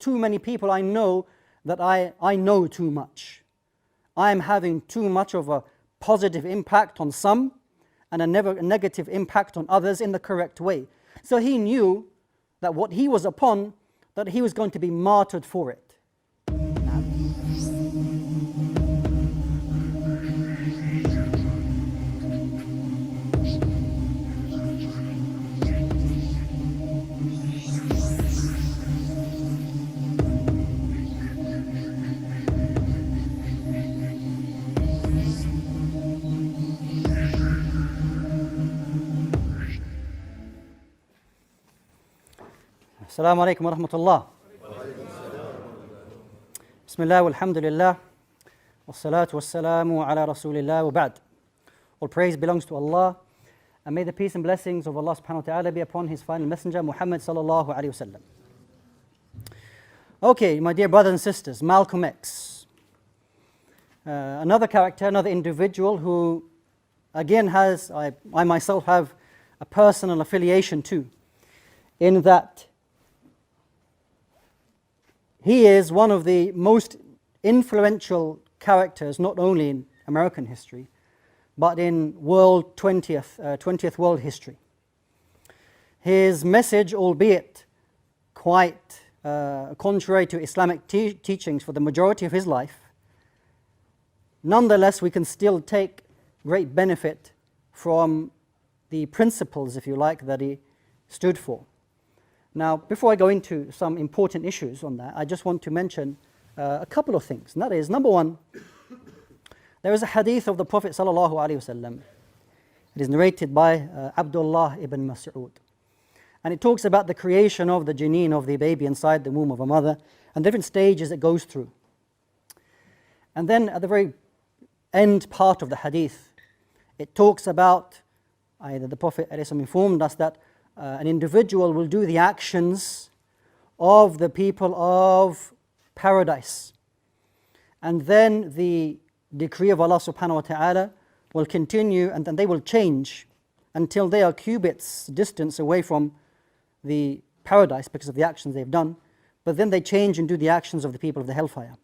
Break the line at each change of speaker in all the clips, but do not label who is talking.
too many people I know that I know too much. I am having too much of a positive impact on some and a negative impact on others in the correct way. So he knew that what he was upon, that he was going to be martyred for it. Assalamu alaikum wa rahmatullah. Bismillah walhamdulillah. Wassalatu wassalamu ala rasulillah wa ba'd. All praise belongs to Allah, and may the peace and blessings of Allah subhanahu wa ta'ala be upon His final messenger, Muhammad sallallahu alayhi wa sallam. Okay, my dear brothers and sisters, Malcom X. Another character, another individual who, again, I myself have a personal affiliation to, in that he is one of the most influential characters, not only in American history, but in 20th world history. His message, albeit quite contrary to Islamic teachings for the majority of his life, nonetheless we can still take great benefit from the principles, if you like, that he stood for. Now, before I go into some important issues on that, I just want to mention a couple of things. And that is, number one, there is a hadith of the Prophet sallallahu alaihi wasallam. It is narrated by Abdullah ibn Mas'ud. And it talks about the creation of the janeen, of the baby inside the womb of a mother, and different stages it goes through. And then at the very end part of the hadith, it talks about, either the Prophet informed us that an individual will do the actions of the people of paradise, and then the decree of Allah subhanahu wa ta'ala will continue, and then they will change until they are cubits distance away from the paradise because of the actions they've done, but then they change and do the actions of the people of the hellfire.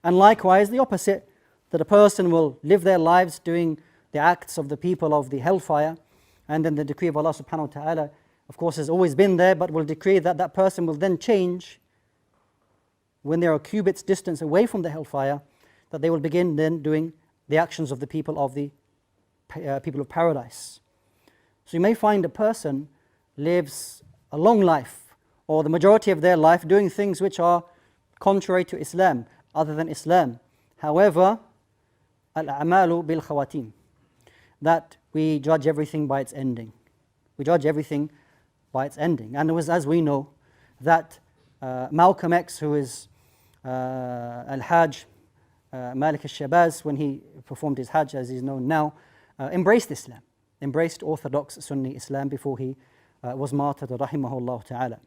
And likewise the opposite, that a person will live their lives doing the acts of the people of the hellfire, and then the decree of Allah subhanahu wa ta'ala, of course, has always been there, but will decree that that person will then change when they are cubits distance away from the hellfire, that they will begin then doing the actions of the people of paradise. So you may find a person lives a long life, or the majority of their life, doing things which are contrary to Islam, other than Islam. However, al-a'malu bil khawatim, that we judge everything by its ending. We judge everything by its ending. And it was, as we know, that Malcom X, who is Al-Hajj Malik al-Shabazz, when he performed his Hajj, as he's known now, embraced Islam, embraced Orthodox Sunni Islam before he was martyred, rahimahullah ta'ala.